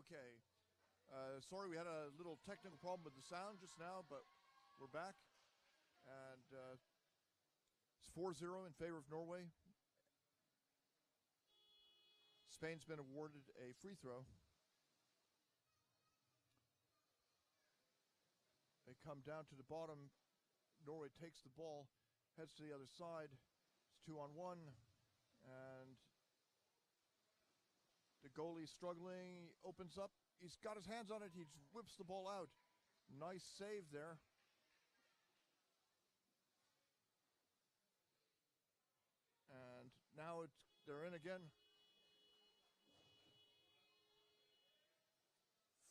Okay. Sorry, we had a little technical problem with the sound just now, but we're back. And it's 4-0 in favor of Norway. Spain's been awarded a free throw. They come down to the bottom. Norway takes the ball, heads to the other side. It's 2-on-1. And the goalie struggling, opens up. He's got his hands on it. He whips the ball out. Nice save there. And now they're in again.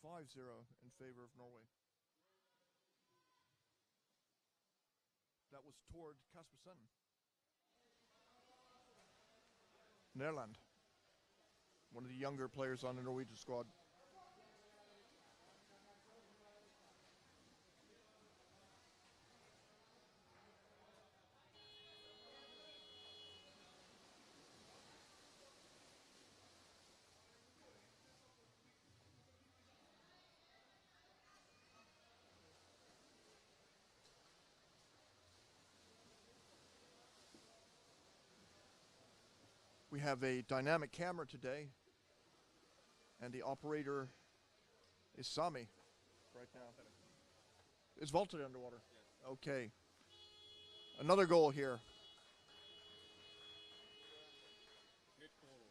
5-0 in favor of Norway. That was toward Kaspersen. Netherlands. One of the younger players on the Norwegian squad. We have a dynamic camera today, and the operator is Sami right now. Is vaulted underwater? Yes. Okay. Another goal here. Good goal.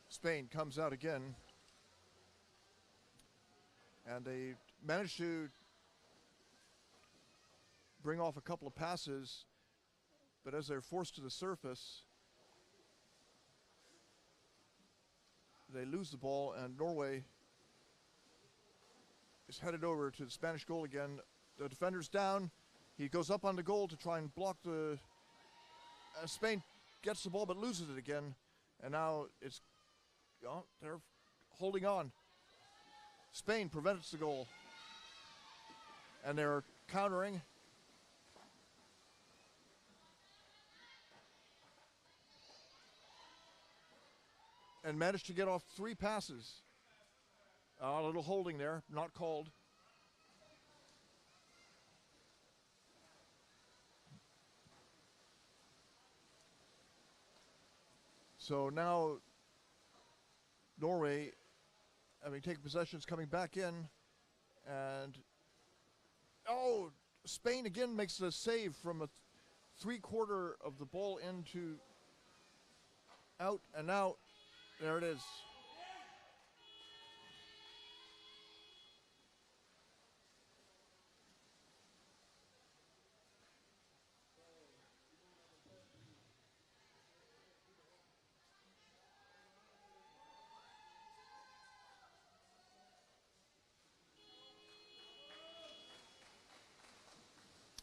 Spain comes out again, and they managed to bring off a couple of passes, but as they're forced to the surface, they lose the ball, and Norway is headed over to the Spanish goal again. The defender's down. He goes up on the goal to try and block the... Spain gets the ball but loses it again, and now it's... Oh, they're holding on. Spain prevents the goal. And they're countering. And managed to get off 3 passes. A little holding there, not called. So now Norway, having taken possession, is coming back in, and Spain again makes a save from a 3/4 of the ball into out, and now there it is.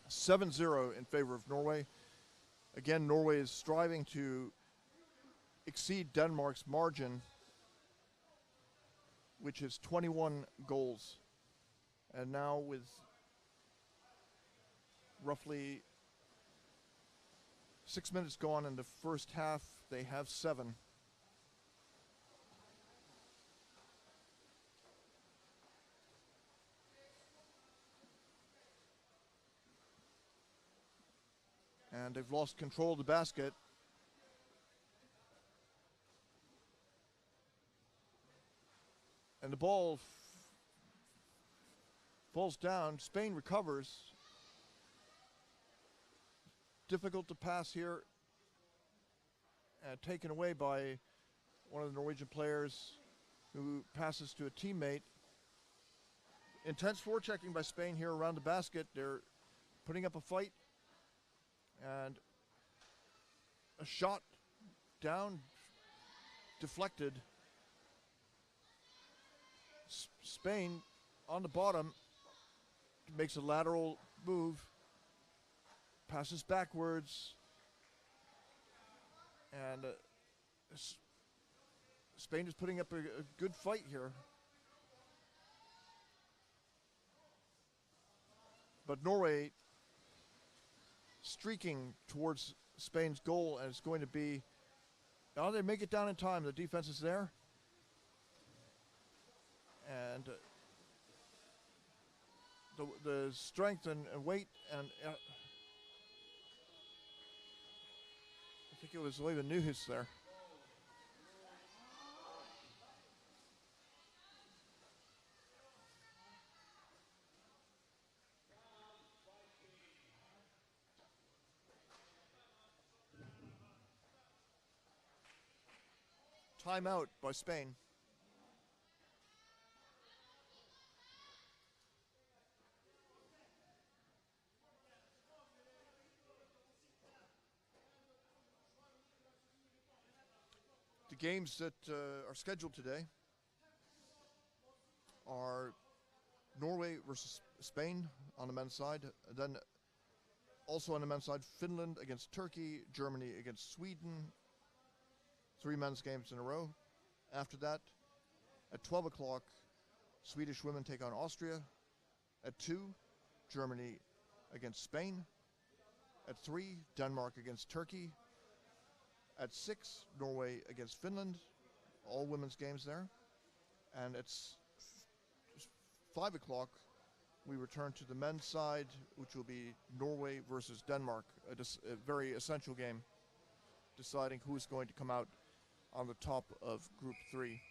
(7-0) in favor of Norway. Again, Norway is striving to exceed Denmark's margin, which is 21 goals. And now with roughly 6 minutes gone in the first half, they have 7. And they've lost control of the basket. And the ball falls down. Spain recovers. Difficult to pass here. And taken away by one of the Norwegian players who passes to a teammate. Intense forechecking by Spain here around the basket. They're putting up a fight. And a shot down, deflected. Spain on the bottom makes a lateral move, passes backwards, and Spain is putting up a good fight here. But Norway streaking towards Spain's goal, and it's going to be, now they make it down in time. The defense is there. And the strength and weight, and I think it was Leva Nuhis there. Timeout by Spain. The games that are scheduled today are Norway versus Spain on the men's side. Then also on the men's side, Finland against Turkey, Germany against Sweden. 3 men's games in a row. After that, at 12 o'clock, Swedish women take on Austria. At 2, Germany against Spain. At 3, Denmark against Turkey. At 6, Norway against Finland. All women's games there. And at 5 o'clock, we return to the men's side, which will be Norway versus Denmark, a very essential game, deciding who's going to come out on the top of Group 3.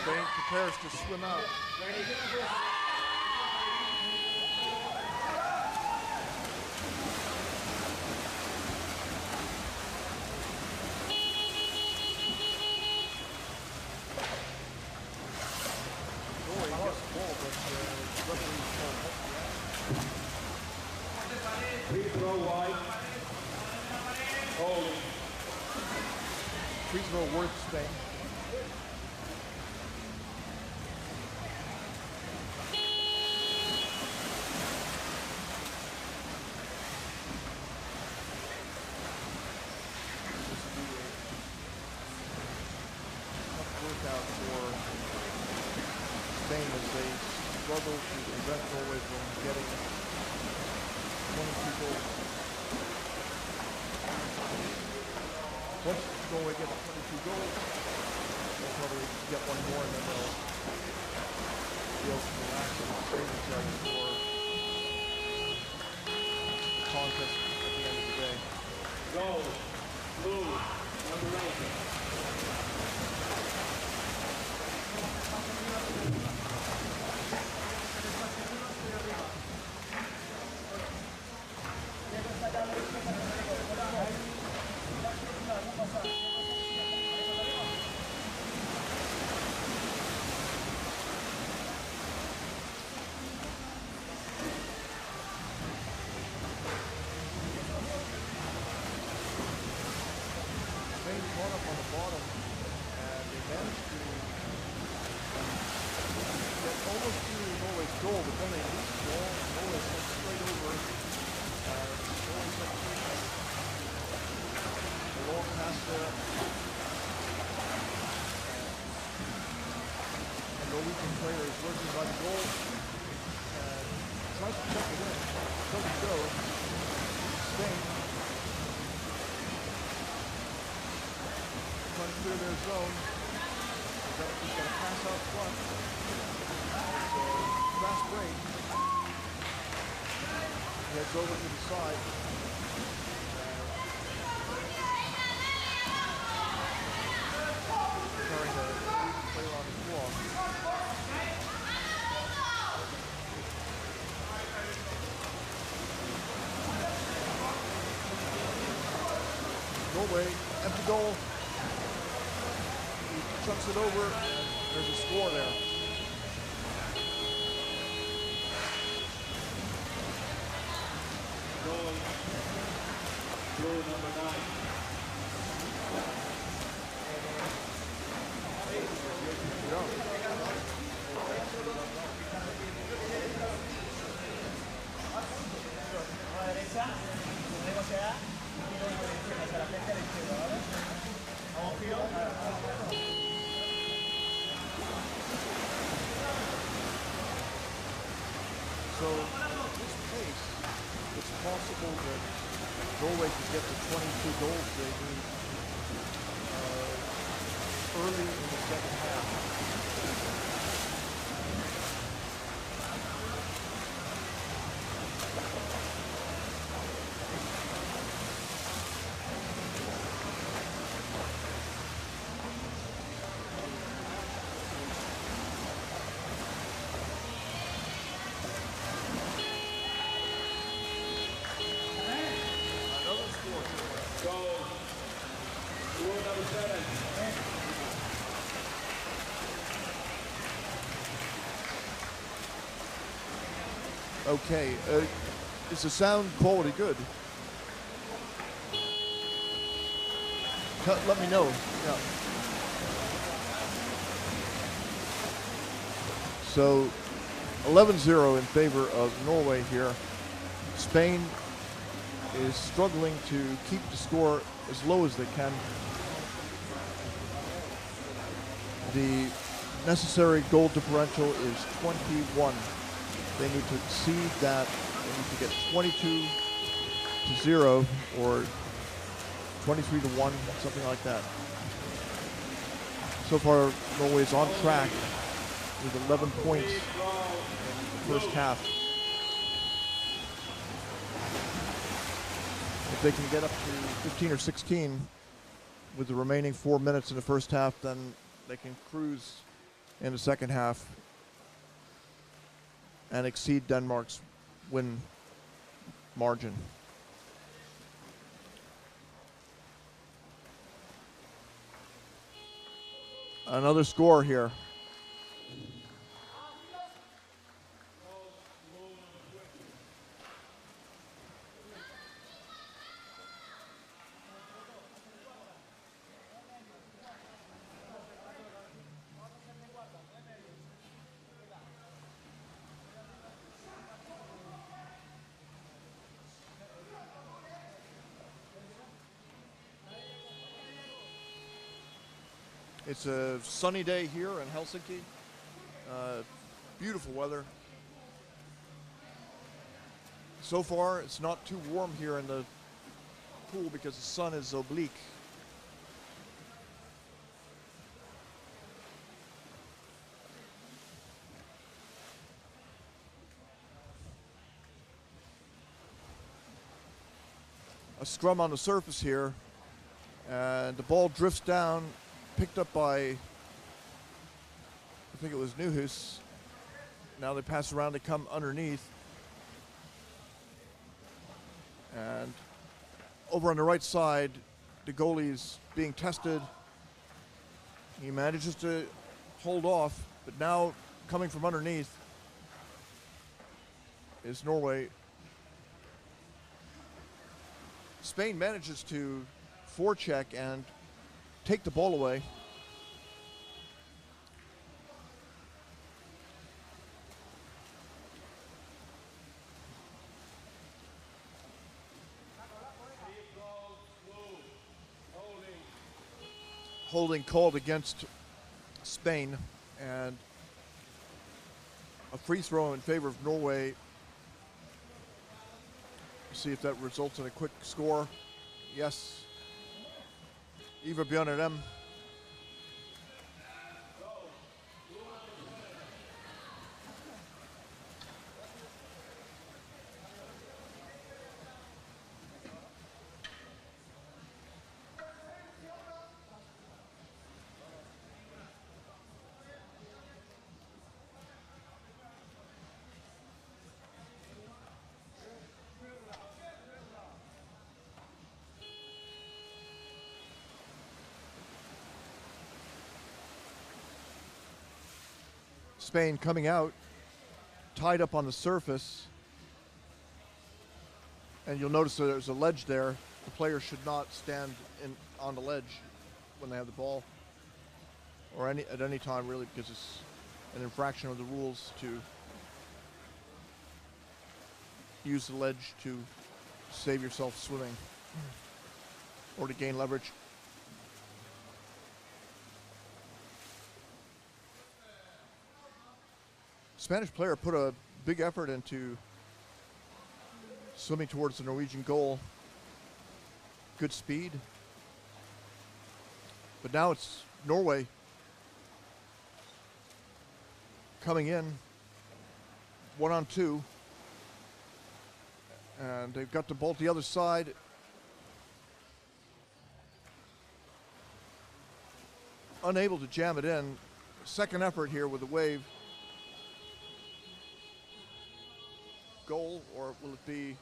Spain prepares to swim out. Norway gets the ball, but referee's called. Free throw wide. Holding. Free throw worth Spain. Struggle to prevent Norway from getting 22 goals. Once Norway gets 22 goals, they'll probably get one more, and then they'll be able to relax and save themselves for the contest at the end of the day. Goal. Blue. Number 8. Over to the side. Carrying the player on the floor. Norway, empty goal. He chucks it over, and there's a score there. Goal. Goal number 9. So at this pace, it's possible that Norway could get the 22 goals they need early in the second half. Goal. Goal number 7. Okay, is the sound quality good? Let me know. Yeah. So 11-0 in favor of Norway here. Spain is struggling to keep the score as low as they can. The necessary goal differential is 21. They need to exceed that. They need to get 22-0 or 23-1, something like that. So far, Norway is on track with 11 points in the first half. If they can get up to 15 or 16 with the remaining 4 minutes in the first half, then they can cruise in the second half and exceed Denmark's win margin. Another score here. It's a sunny day here in Helsinki. Beautiful weather. So far, it's not too warm here in the pool because the sun is oblique. A scrum on the surface here, and the ball drifts down, picked up by, I think it was Nyhus. Now they pass around to come underneath. And over on the right side, the goalie's being tested. He manages to hold off, but now coming from underneath is Norway. Spain manages to forecheck and take the ball away. Holding called against Spain, and a free throw in favor of Norway. See if that results in a quick score. Yes. Ivar Bjørnarem. Spain coming out, tied up on the surface. And you'll notice that there's a ledge there. The player should not stand on the ledge when they have the ball, or at any time really, because it's an infraction of the rules to use the ledge to save yourself swimming or to gain leverage. Spanish player put a big effort into swimming towards the Norwegian goal. Good speed. But now it's Norway coming in 1-on-2. And they've got the ball to the other side. Unable to jam it in. Second effort here with the wave. Goal, or will it be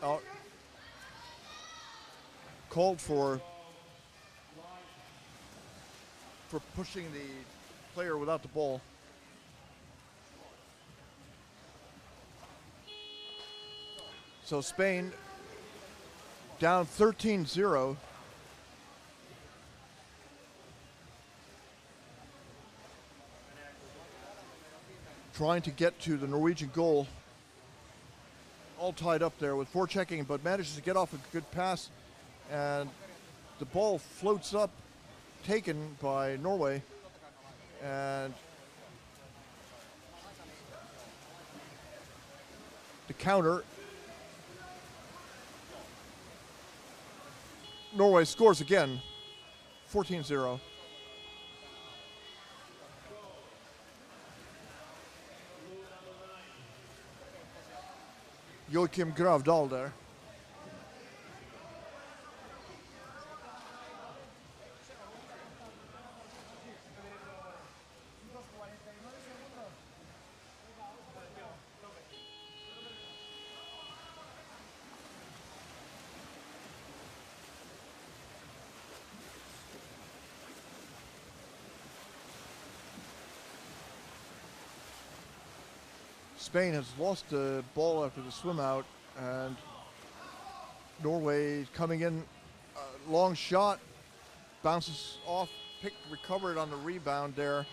out? Called for pushing the player without the ball. So Spain down 13-0. Trying to get to the Norwegian goal. All tied up there with forechecking, but manages to get off a good pass. And the ball floats up, taken by Norway. And the counter. Norway scores again, 14-0. Joachim Gravdal there. Spain has lost the ball after the swim out, and Norway coming in, long shot, bounces off, recovered on the rebound there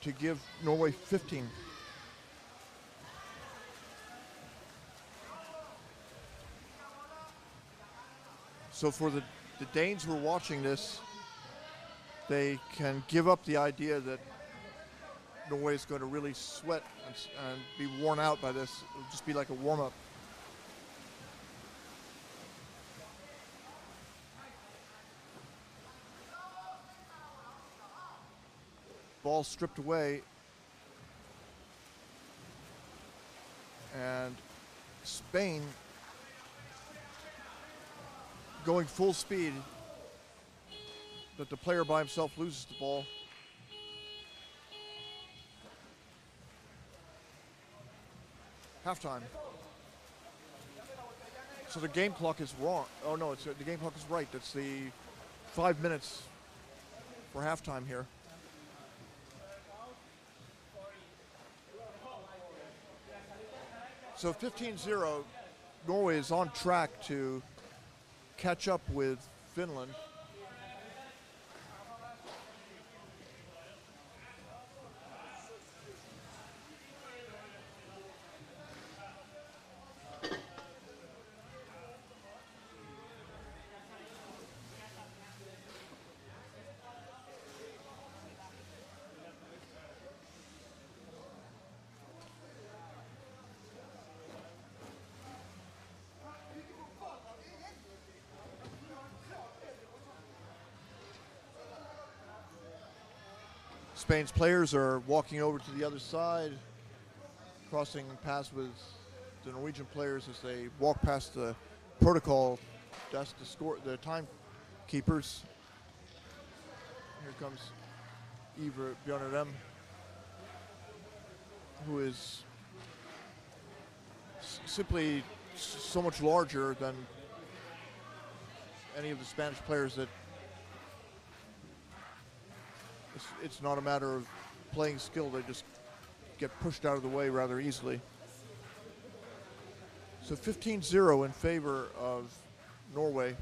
to give Norway 15. So for the Danes who are watching this, they can give up the idea that Norway is going to really sweat and be worn out by this. It'll just be like a warm-up. Ball stripped away. And Spain going full speed, but the player by himself loses the ball. Halftime. So the game clock is wrong. Oh no, the game clock is right. That's the 5 minutes for halftime here. So 15-0, Norway is on track to catch up with Finland. Spain's players are walking over to the other side, crossing paths with the Norwegian players as they walk past the protocol desk, the timekeepers. Here comes Ivor Bjørnarem, who is simply so much larger than any of the Spanish players that It's not a matter of playing skill. They just get pushed out of the way rather easily. So 15-0 in favor of Norway.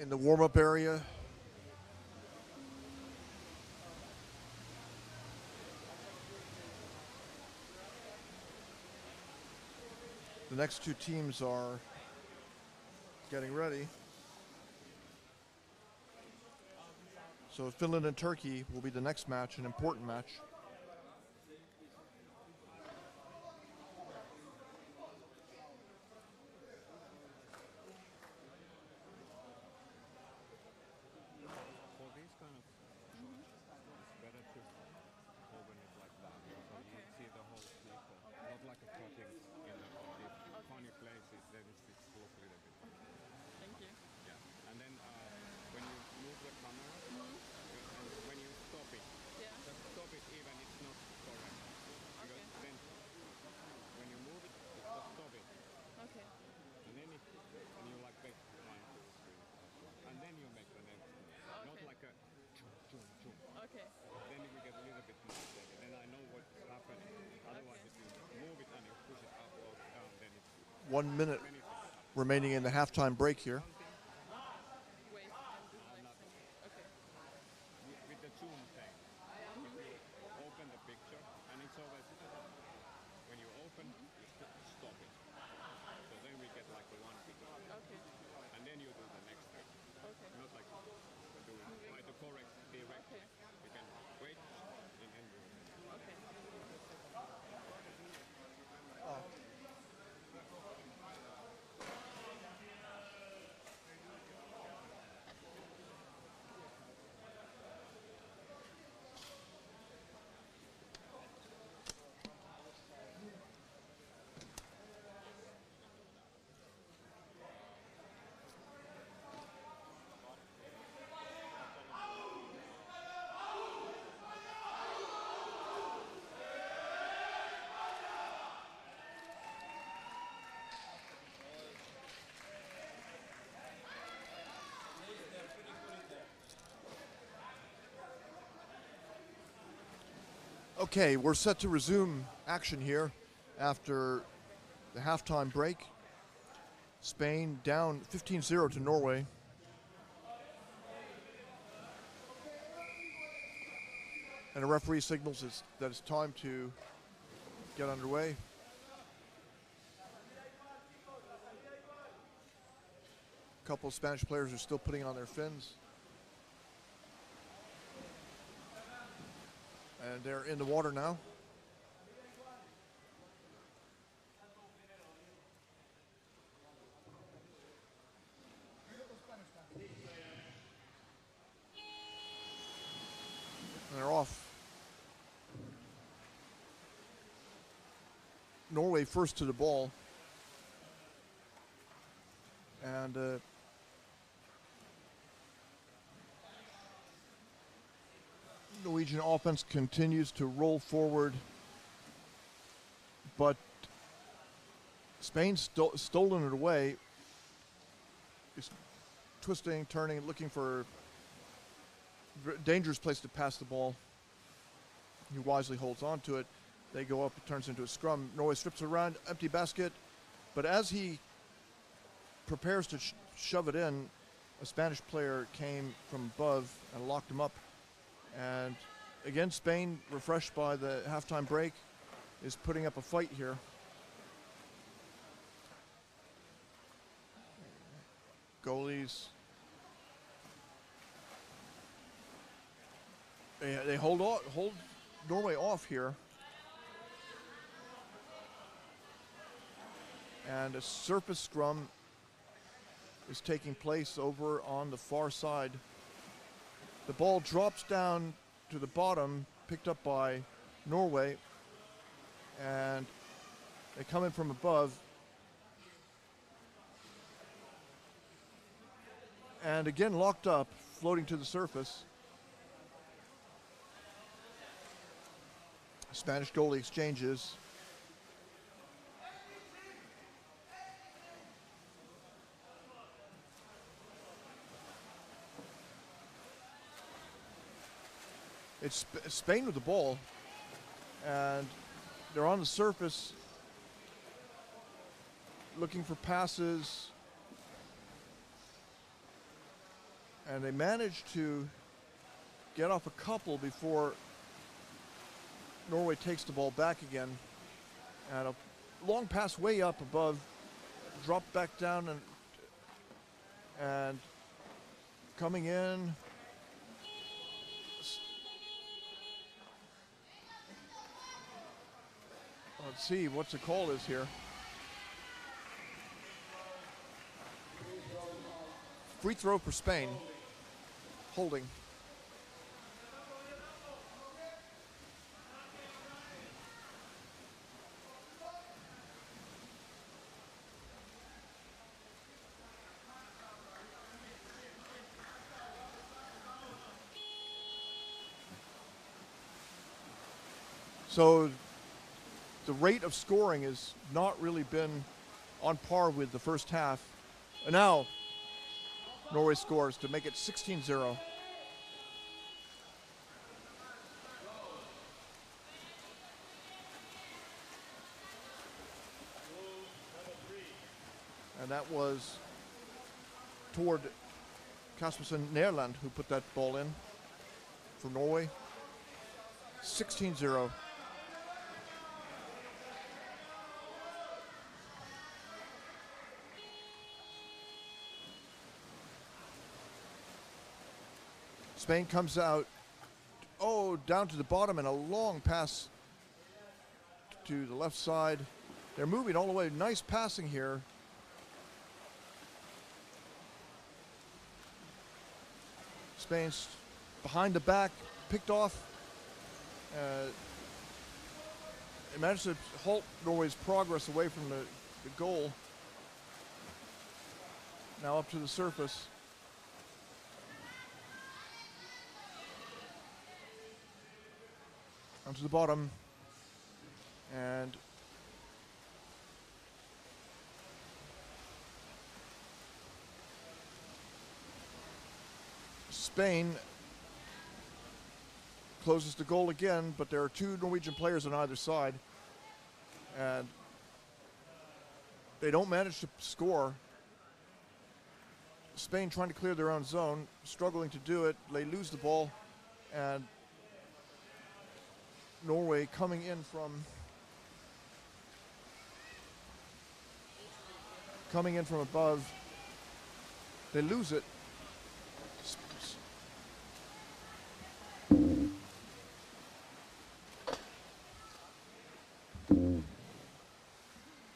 In the warm-up area, the next two teams are getting ready. So Finland and Turkey will be the next match, an important match. Then we get a little bit more steady. Then I know what's happening. Otherwise, if you move it and you push it up or down, then it's 1 minute remaining in the halftime break here. with the zoom thing. If you open the picture, and it's always when you open, you stop it. So then we get like the one picture. And then you do the next thing. Not like do by the correct direction. You can wait and then do it. Okay, we're set to resume action here after the halftime break. Spain down 15-0 to Norway. And a referee signals that it's time to get underway. A couple of Spanish players are still putting on their fins. And they're in the water now. And they're off. Norway first to the ball. And Norwegian offense continues to roll forward, but Spain's stolen it away. Is twisting, turning, looking for a dangerous place to pass the ball. He wisely holds on to it. They go up, it turns into a scrum. Norway strips it around, empty basket, but as he prepares to shove it in, a Spanish player came from above and locked him up. And again, Spain, refreshed by the halftime break, is putting up a fight here. Goalies. They hold Norway off here. And a surface scrum is taking place over on the far side. The ball drops down to the bottom, picked up by Norway, and they come in from above. And again locked up, floating to the surface. Spanish goalie exchanges. It's Spain with the ball, and they're on the surface looking for passes, and they manage to get off a couple before Norway takes the ball back again. And a long pass way up above, dropped back down, and coming in. Let's see what the call is here. Free throw for Spain. Holding. So the rate of scoring has not really been on par with the first half. And now Norway scores to make it 16-0. And that was toward Kaspersen Nederland who put that ball in for Norway. 16-0. Spain comes out, down to the bottom, and a long pass to the left side. They're moving all the way. Nice passing here. Spain's behind the back, picked off. They managed to halt Norway's progress away from the goal. Now up to the surface. Onto the bottom, and Spain closes the goal again, but there are two Norwegian players on either side, and they don't manage to score. Spain trying to clear their own zone, struggling to do it. They lose the ball, and Norway coming in from above. They lose it.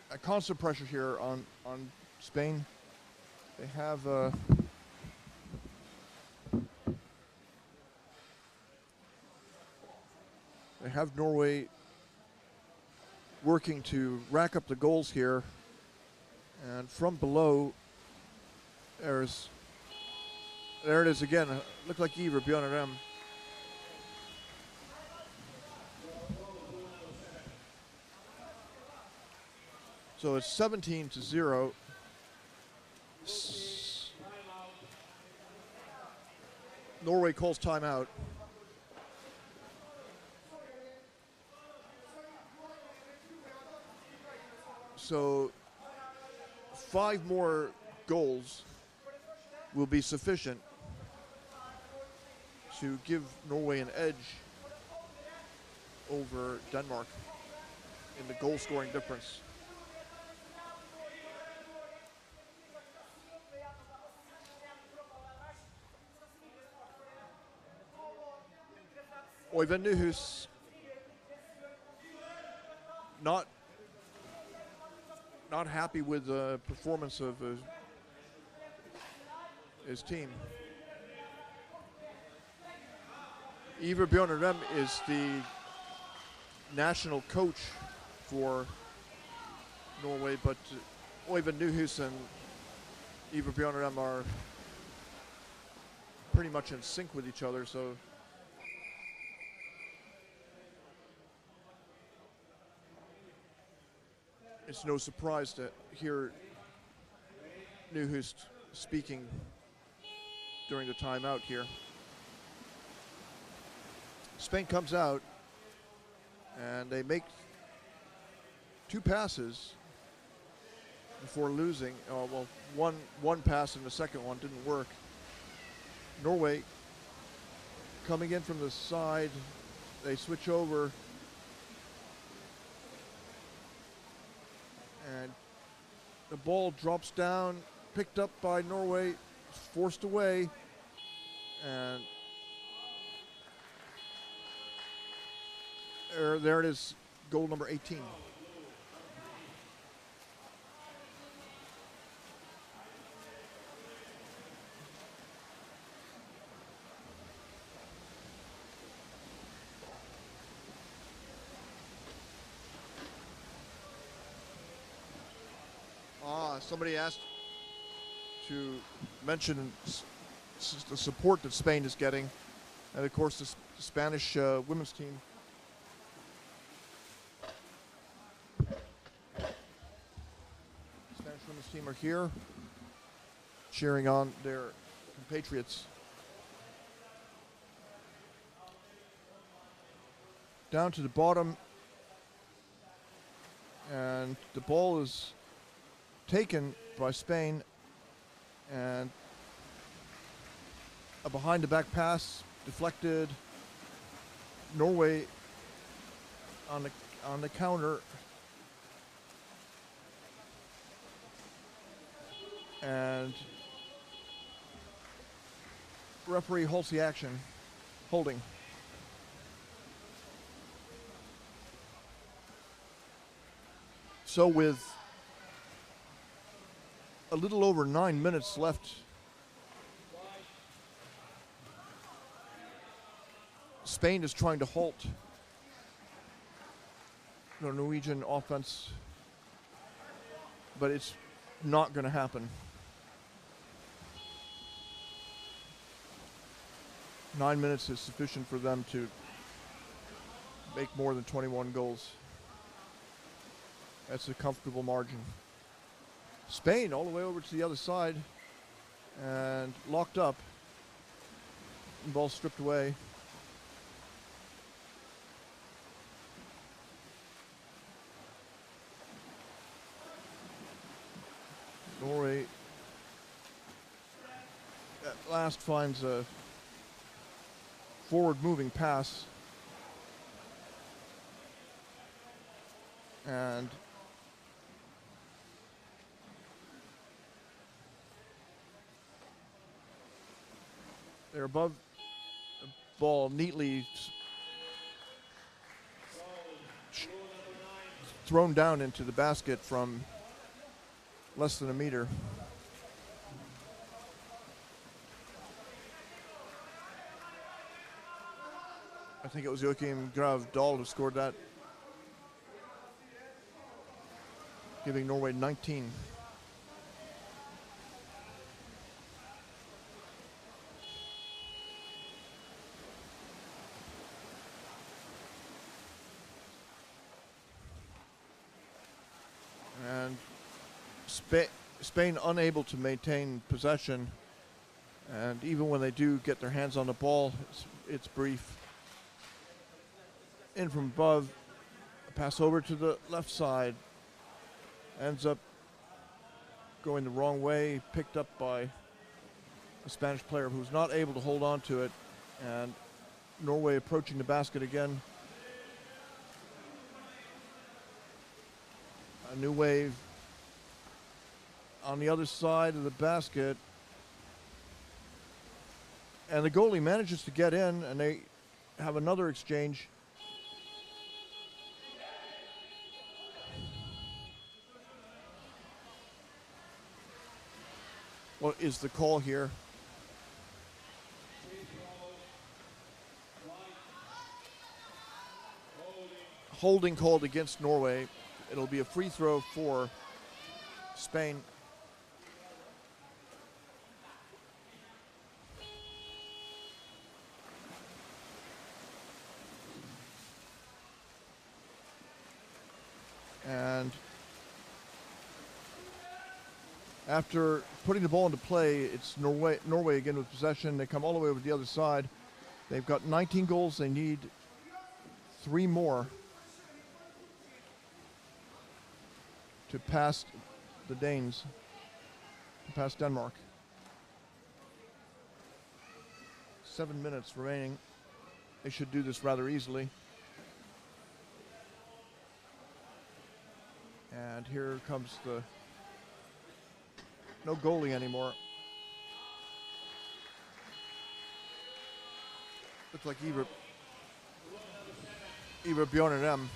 A constant pressure here on Spain. They have Norway working to rack up the goals here, and from below there it is again. Looked like Iver Bjørnarem. So it's 17-0. Norway calls timeout. So 5 more goals will be sufficient to give Norway an edge over Denmark in the goal scoring difference. Oyvind Nyhus not happy with the performance of his team. Ivar Bjornarem is the national coach for Norway, but Oyvind Nyhus and Ivar Bjornarem are pretty much in sync with each other, so it's no surprise to hear Nyhus speaking during the timeout here. Spain comes out and they make 2 passes before losing. Well, one pass and the second one didn't work. Norway coming in from the side, they switch over and the ball drops down, picked up by Norway, forced away, and there it is, goal number 18. Somebody asked to mention the support that Spain is getting, and of course the Spanish women's team. Spanish women's team are here, cheering on their compatriots. Down to the bottom, and the ball is taken by Spain, and a behind the back pass deflected. Norway on the counter, and referee halts the action, holding. So with a little over 9 minutes left, Spain is trying to halt the Norwegian offense, but it's not going to happen. 9 minutes is sufficient for them to make more than 21 goals. That's a comfortable margin. Spain all the way over to the other side and locked up. Ball stripped away. Norway at last finds a forward moving pass, and they're above the ball, neatly thrown down into the basket from less than a meter. I think it was Joachim Grav Dahl who scored that, giving Norway 19. And Spain unable to maintain possession, and even when they do get their hands on the ball, it's brief. In from above, a pass over to the left side, ends up going the wrong way, picked up by a Spanish player who's not able to hold on to it, and Norway approaching the basket again. A new wave on the other side of the basket, and the goalie manages to get in, and they have another exchange. What is the call here? Holding called against Norway. It'll be a free throw for Spain. And after putting the ball into play, it's Norway again with possession. They come all the way over the other side. They've got 19 goals. They need 3 more to pass the Danes, to pass Denmark. 7 minutes remaining. They should do this rather easily. And here comes the no goalie anymore. Looks like Iver Bjornarem.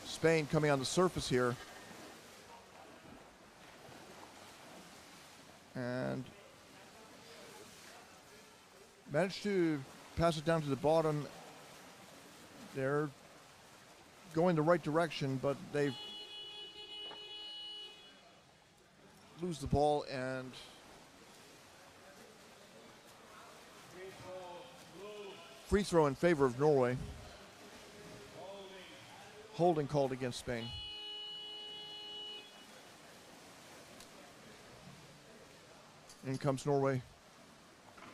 Spain coming on the surface here. And managed to pass it down to the bottom. They're going the right direction, but they lose the ball, and free throw in favor of Norway. Holding called against Spain. In comes Norway.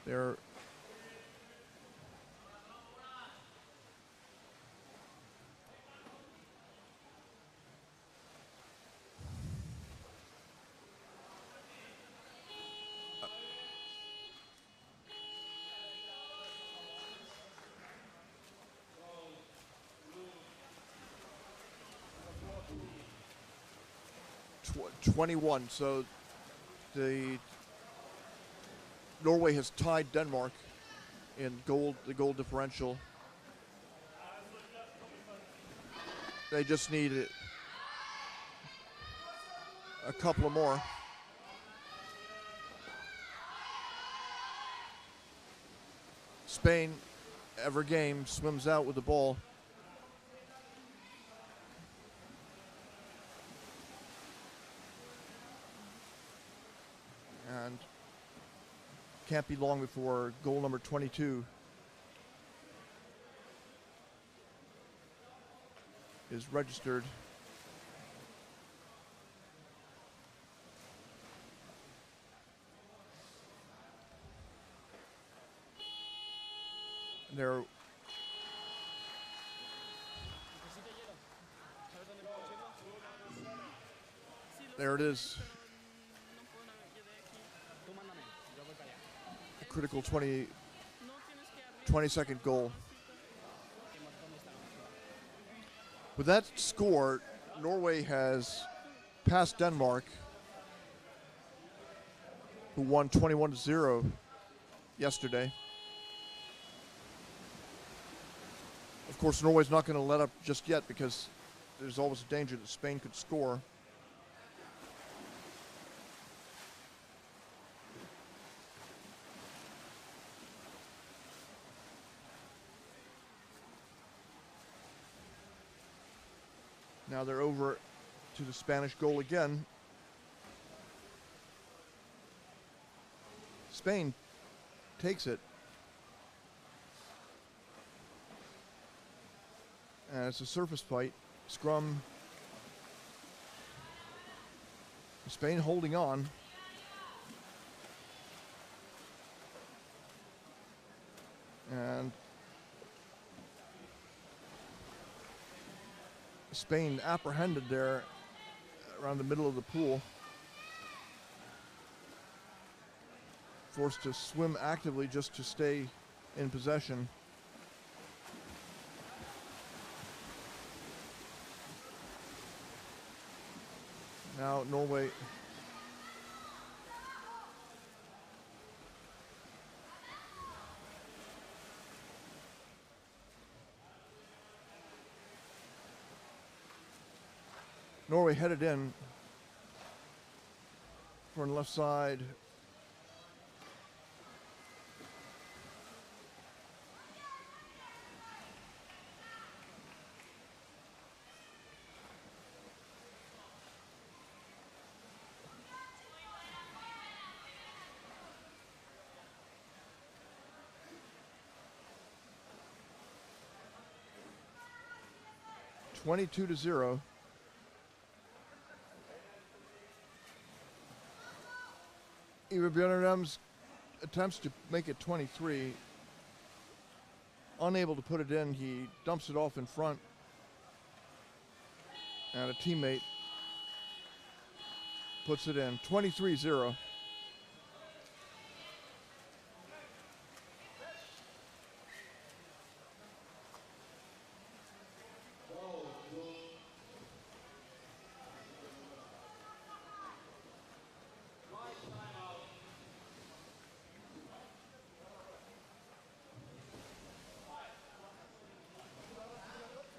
They're tw 21. So the Norway has tied Denmark in the goal differential. They just need a couple of more. Spain, every game, swims out with the ball. And can't be long before goal number 22 is registered. There it is. A critical 20-second goal. With that score, Norway has passed Denmark, who won 21-0 yesterday. Of course, Norway's not going to let up just yet because there's always a danger that Spain could score. Now they're over to the Spanish goal again. Spain takes it. And it's a surface fight. Scrum. Spain holding on. And Spain apprehended there around the middle of the pool. forced to swim actively just to stay in possession. Now Norway headed in for the left side. (22-0). UWR-Finland attempts to make it 23. Unable to put it in, he dumps it off in front. And a teammate puts it in. 23-0.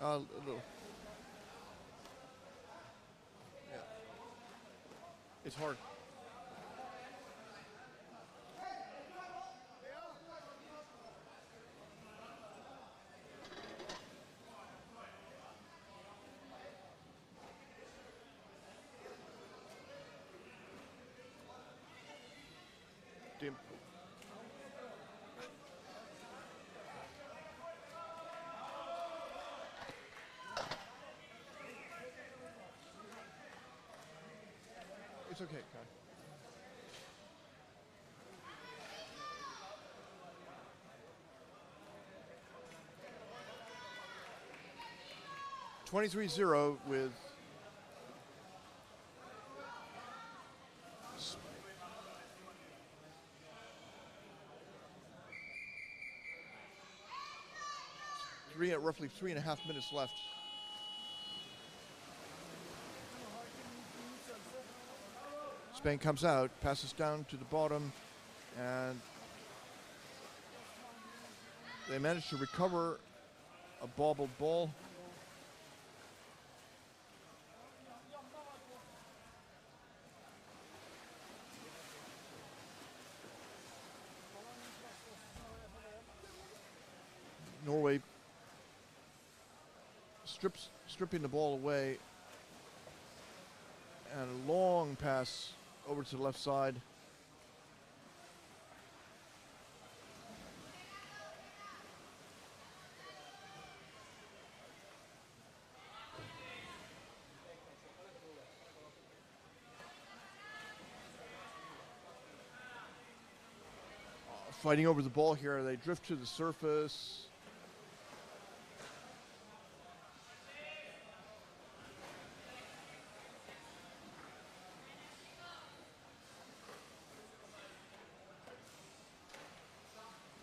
A little. Yeah. It's hard. Dim. It's okay, Kai. (23-0) with roughly 3.5 minutes left. Spain comes out, passes down to the bottom, and they manage to recover a bobbled ball. Norway stripping the ball away, and a long pass over to the left side. Fighting over the ball here, they drift to the surface.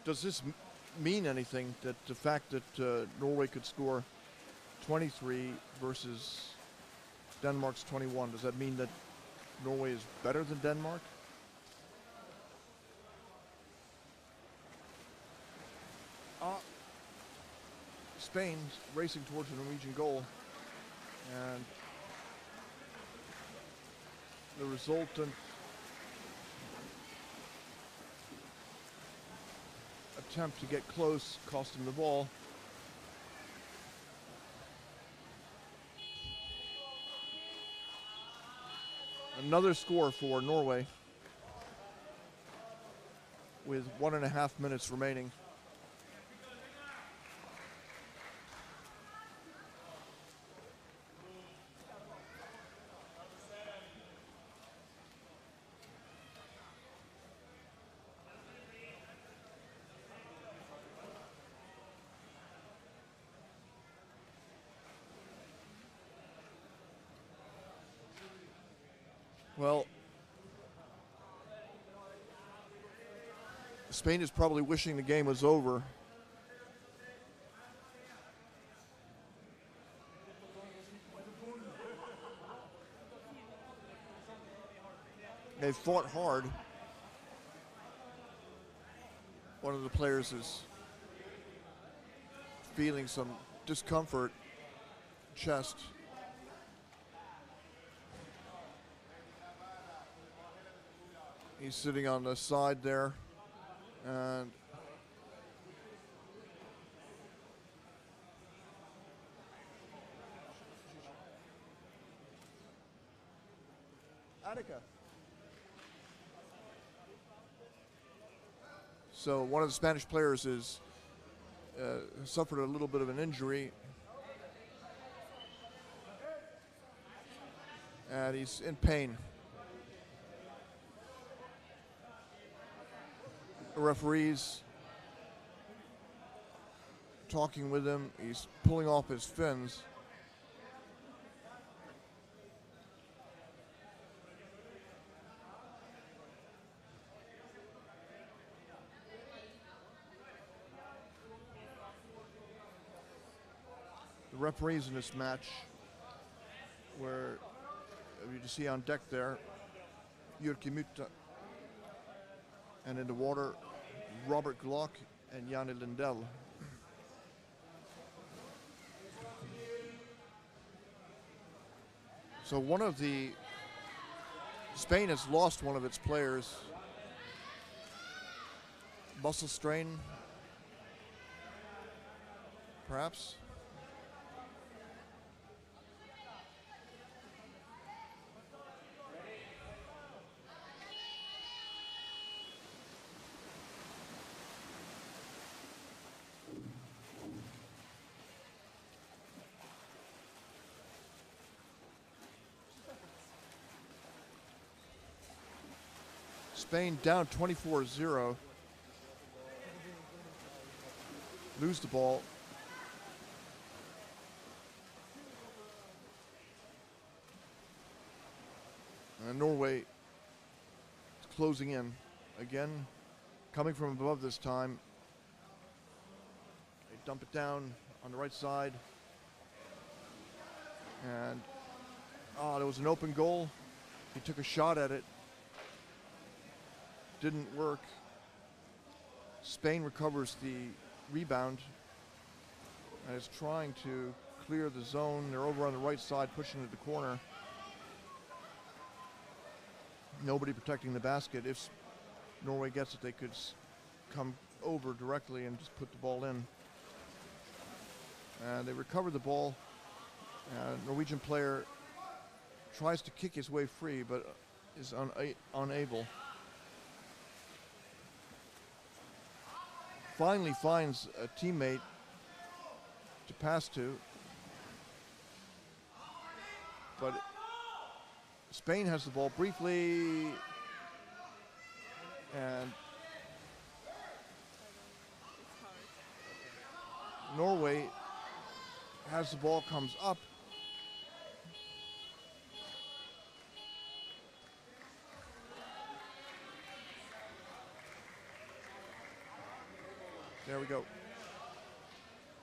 Does this mean anything, that the fact that Norway could score 23 versus Denmark's 21? Does that mean that Norway is better than Denmark? Spain's racing towards the Norwegian goal, and the resultant attempt to get close cost him the ball. Another score for Norway with 1.5 minutes remaining. Well, Spain is probably wishing the game was over. They fought hard. One of the players is feeling some discomfort, chest. He's sitting on the side there, and Attica. So one of the Spanish players is suffered a little bit of an injury, and he's in pain. The referee's talking with him. He's pulling off his fins. The referees in this match, where you can see on deck there, Jyrki Mutta, and in the water, Robert Glock and Janne Lindell. So Spain has lost one of its players. Muscle strain, perhaps. Spain down 24-0. Lose the ball. And Norway is closing in. Again, coming from above this time. They dump it down on the right side. And there was an open goal. He took a shot at it. Didn't work. Spain recovers the rebound and is trying to clear the zone. They're over on the right side, pushing it to the corner. Nobody protecting the basket. If Norway gets it, they could come over directly and just put the ball in. And they recover the ball. Norwegian player tries to kick his way free, but is unable. Finally finds a teammate to pass to, but Spain has the ball briefly, and Norway has the ball, comes up. There we go.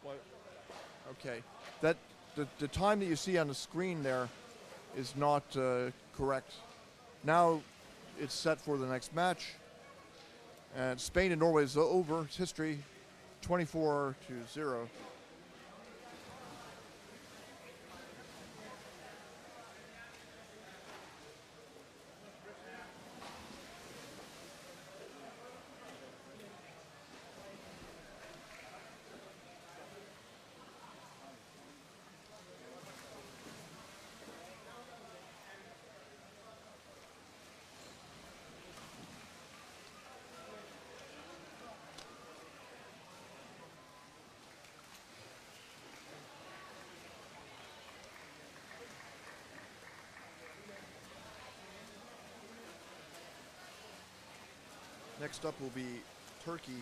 What? Okay. That the time that you see on the screen there is not correct. Now it's set for the next match. And Spain and Norway is over. It's history, 24-0. Next up will be Turkey.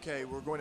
Okay, we're going to